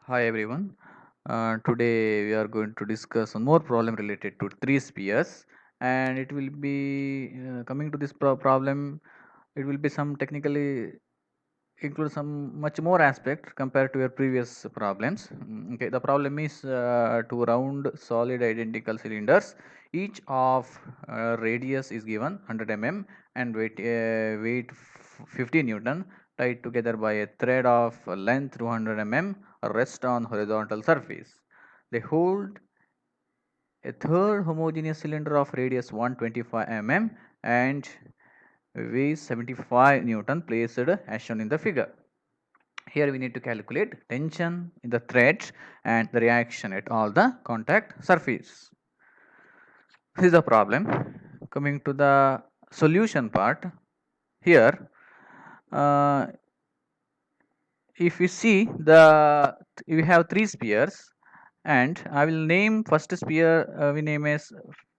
Hi everyone. Today we are going to discuss one more problem related to three spheres, and it will be coming to this problem. It will be some technically include some much more aspect compared to your previous problems. Okay, the problem is two round solid identical cylinders. Each of radius is given 100 mm and weight 50 Newton, tied together by a thread of length 200 mm, rest on horizontal surface. They hold a third homogeneous cylinder of radius 125 mm and weighs 75 Newton, placed as shown in the figure. Here we need to calculate tension in the threads and the reaction at all the contact surface. This is the problem. Coming to the solution part, here uh, if you see we have three spheres, and I will name first sphere we name as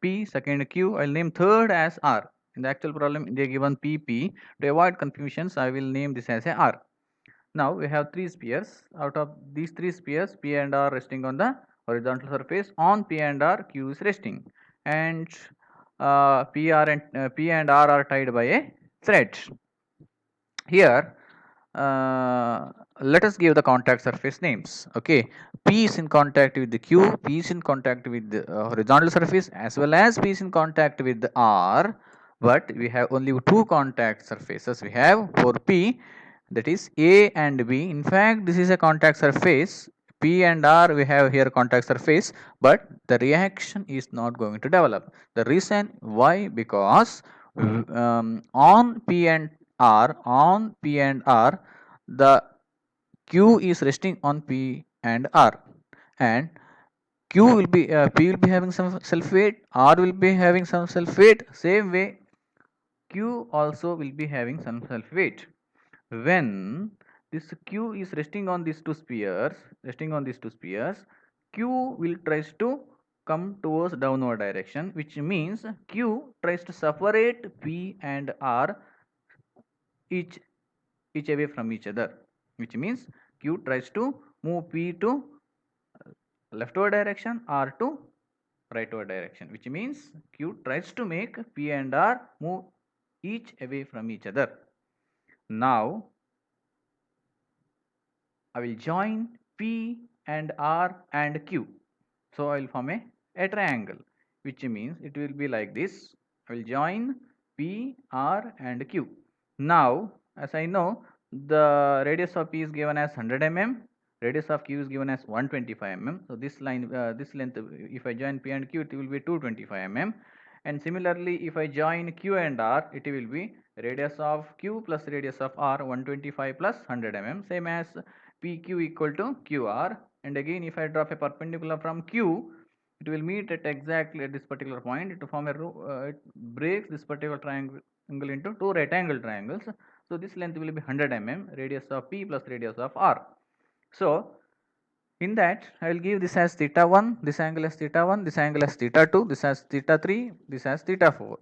P, second Q. I'll name third as R. In the actual problem they are given PP. To avoid confusions, I will name this as a R. Now we have three spheres. Out of these three spheres, P and R resting on the horizontal surface. On P and R, Q is resting, and P and R are tied by a thread. Here, let us give the contact surface names. Okay, P is in contact with the Q, P is in contact with the horizontal surface, as well as P is in contact with the R. But we have only two contact surfaces. We have for P, that is A and B. In fact, this is a contact surface. P and R we have here contact surface, but the reaction is not going to develop. The reason why, because on P and R, the Q is resting on P and R, and P will be having some self weight, R will be having some self weight. Same way, Q also will be having some self weight. When this Q is resting on these two spheres, Q will tries to come towards downward direction, which means Q tries to separate P and R each away from each other, which means Q tries to move P to leftward direction, R to rightward direction, which means Q tries to make P and R move each away from each other. Now I will join P and R and Q. So I will form a triangle, which means it will be like this. I will join P, R and Q. Now, as I know, the radius of P is given as 100 mm, radius of Q is given as 125 mm. So this this length, if I join P and Q, it will be 225 mm. And similarly, if I join Q and R, it will be radius of Q plus radius of R 125 plus 100 mm, same as PQ equal to QR. And again, if I drop a perpendicular from Q, it will meet at exactly at this particular point. It form it breaks this particular triangle into two right angle triangles. So this length will be 100 mm, radius of P plus radius of R. So in that, I will give this as theta 1, this angle as theta 1, this angle as theta 2, this as theta 3, this as theta 4.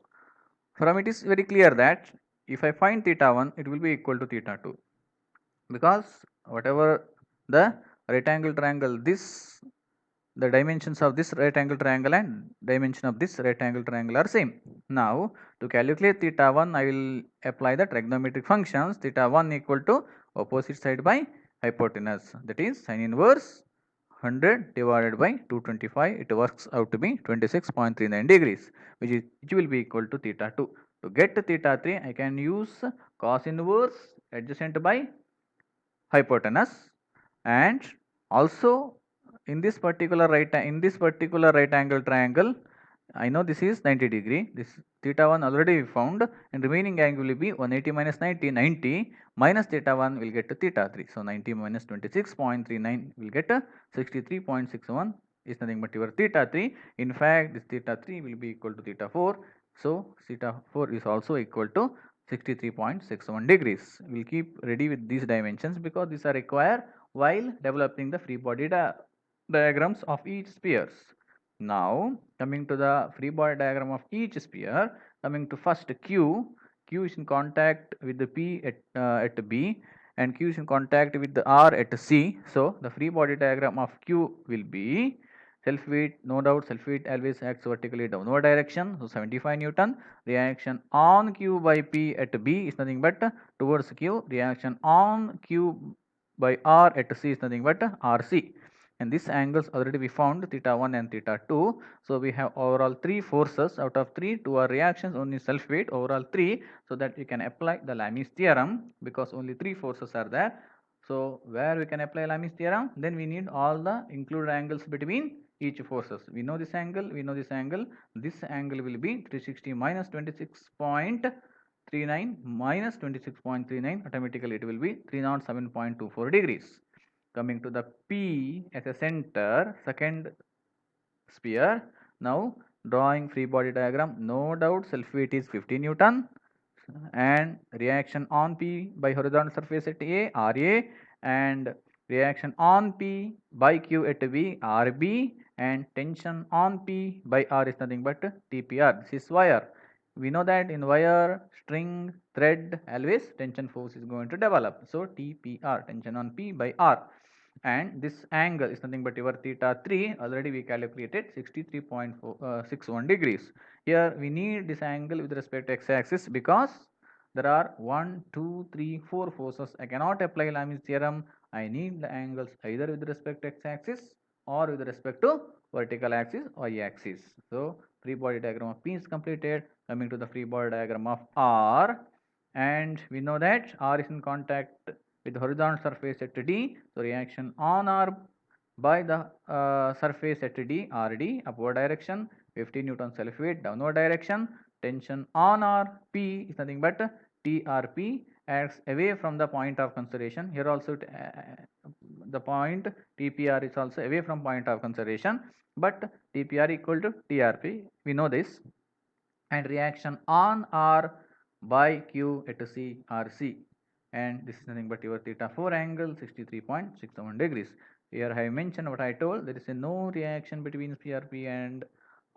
From it is very clear that if I find theta 1, it will be equal to theta 2, because whatever the right angle triangle, the dimensions of this right angle triangle and dimension of this right angle triangle are same. Now to calculate theta 1, I will apply the trigonometric functions. Theta 1 equal to opposite side by hypotenuse, that is sin inverse 100 divided by 225. It works out to be 26.39 degrees, which will be equal to theta 2. To get theta 3, I can use cos inverse adjacent by hypotenuse, and also in this particular right angle triangle, I know this is 90 degree, this theta 1 already we found, and remaining angle will be 180 minus 90, 90 minus theta 1 will get to theta 3. So 90 minus 26.39 will get a 63.61 is nothing but your theta 3. In fact, this theta 3 will be equal to theta 4. So theta 4 is also equal to 63.61 degrees. We will keep ready with these dimensions because these are required while developing the free body diagrams of each spheres. Now coming to the free body diagram of each sphere, coming to first Q. Q is in contact with the P at B, and Q is in contact with the R at C. So the free body diagram of Q will be self weight, no doubt self weight always acts vertically downward direction, so 75 Newton. Reaction on Q by P at B is nothing but towards Q. Reaction on Q by R at C is nothing but RC. And this angles already we found theta 1 and theta 2. So we have overall 3 forces. Out of 3, 2 are reactions, only self weight, overall 3. So that we can apply the Lami's theorem because only 3 forces are there. So where we can apply Lami's theorem, then we need all the included angles between each forces. We know this angle, we know this angle. This angle will be 360 minus 26.39 minus 26.39. Automatically it will be 307.24 degrees. Coming to the P as a center, second sphere. Now drawing free body diagram, no doubt self weight is 50 Newton and reaction on P by horizontal surface at A, RA, and reaction on P by Q at B, RB, and tension on P by R is nothing but TPR. This is wire. We know that in wire, string, thread, always tension force is going to develop. So TPR, tension on P by R. And this angle is nothing but your theta 3. Already we calculated 63.61 degrees. Here we need this angle with respect to x-axis because there are 1, 2, 3, 4 forces. I cannot apply Lami's theorem. I need the angles either with respect to x-axis or with respect to vertical axis or y-axis. So free body diagram of P is completed. Coming to the free body diagram of R, and we know that R is in contact with the horizontal surface at D. So reaction on R by the surface at D, RD, upward direction, 50 Newton self weight, downward direction. Tension on R, P is nothing but TRP, acts away from the point of consideration. Here also the point TPR is also away from point of consideration, but TPR equal to TRP. We know this. And reaction on R by Q at C, RC. And this is nothing but your theta 4 angle, 63.67 degrees. Here I have mentioned what I told. There is a no reaction between PRP and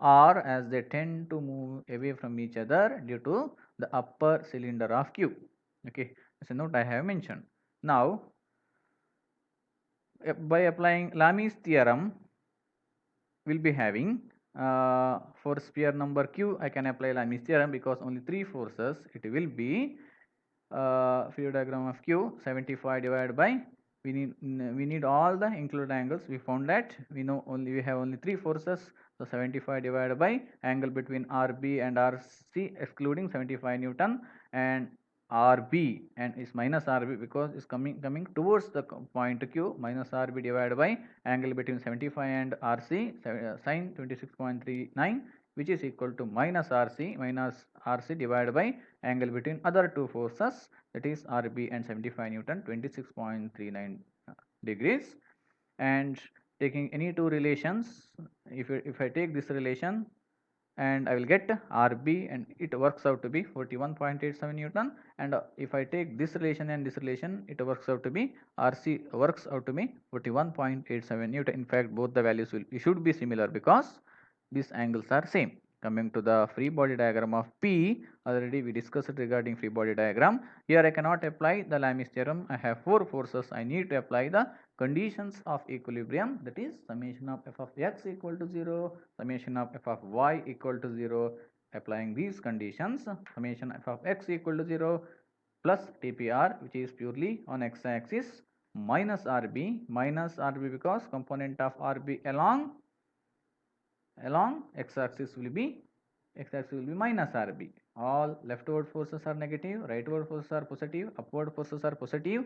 R as they tend to move away from each other due to the upper cylinder of Q. Okay, that's a note I have mentioned. Now, by applying Lami's theorem, we'll be having for sphere number Q, I can apply Lami's theorem because only 3 forces. It will be free diagram of Q, 75 divided by, we need all the included angles. We found that we have only 3 forces. So 75 divided by angle between RB and RC excluding 75 Newton, and RB and is minus RB because it's coming towards the point Q, minus RB divided by angle between 75 and RC sine 26.39, which is equal to minus RC divided by angle between other 2 forces, that is RB and 75 Newton, 26.39 degrees. And taking any 2 relations, if I take this relation and I will get RB and it works out to be 41.87 Newton, and if I take this relation and this relation, it works out to be RC works out to be 41.87 Newton. In fact, both the values should be similar because these angles are same. Coming to the free body diagram of P, already we discussed regarding free body diagram. Here I cannot apply the Lami's theorem. I have 4 forces. I need to apply the conditions of equilibrium, that is summation of f of x equal to 0, summation of f of y equal to 0. Applying these conditions, summation f of x equal to 0 plus TPR, which is purely on x-axis, minus RB because component of RB along x-axis will be minus RB. All leftward forces are negative, rightward forces are positive, upward forces are positive,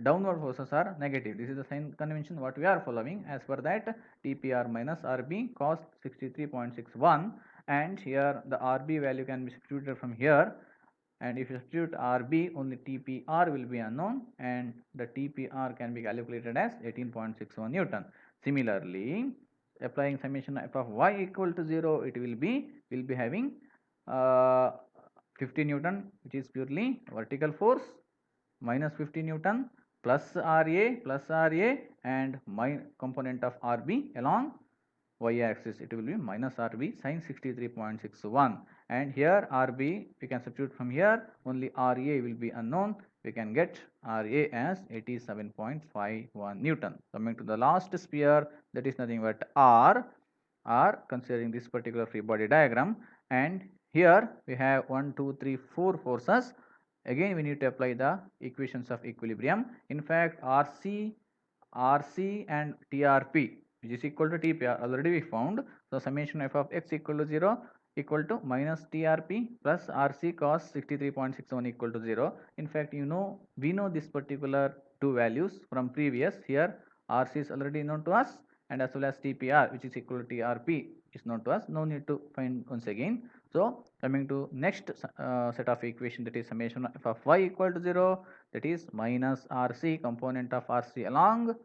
downward forces are negative. This is the sign convention what we are following. As per that, TPR minus RB cos 63.61, and here the RB value can be substituted from here, and if you substitute RB, only TPR will be unknown and the TPR can be calculated as 18.61 Newton. Similarly, applying summation f of y equal to 0, it will be having 50 Newton, which is purely vertical force, minus 50 Newton plus RA and my component of RB along y-axis, it will be minus RB sine 63.61, and here RB we can substitute from here, only RA will be unknown we can get Ra as 87.51 Newton. Coming to the last sphere, that is nothing but R, considering this particular free body diagram, and here we have 1, 2, 3, 4 forces. Again, we need to apply the equations of equilibrium. In fact, RC and TRP, which is equal to TP, already we found. So summation f of x equal to 0 equal to minus TRP plus RC cos 63.61 equal to 0. In fact, we know this particular two values from previous. Here RC is already known to us, and as well as TPR, which is equal to TRP, is known to us. No need to find once again. So coming to next set of equation, that is summation f of y equal to 0, that is minus RC component of RC along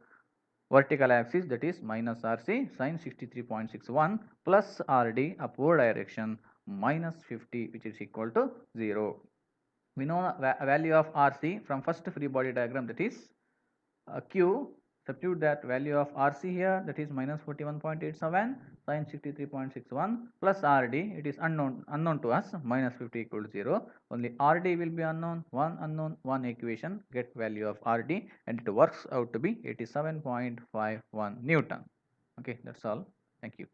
vertical axis, that is minus RC sin 63.61 plus RD upward direction minus 50, which is equal to 0. We know value of RC from first free body diagram, that is Q. Substitute that value of RC here, that is minus 41.87 sin 63.61 plus RD, it is unknown to us, minus 50 equal to 0. Only RD will be unknown, one unknown, one equation, get value of RD, and it works out to be 87.51 Newton. Okay, that's all. Thank you.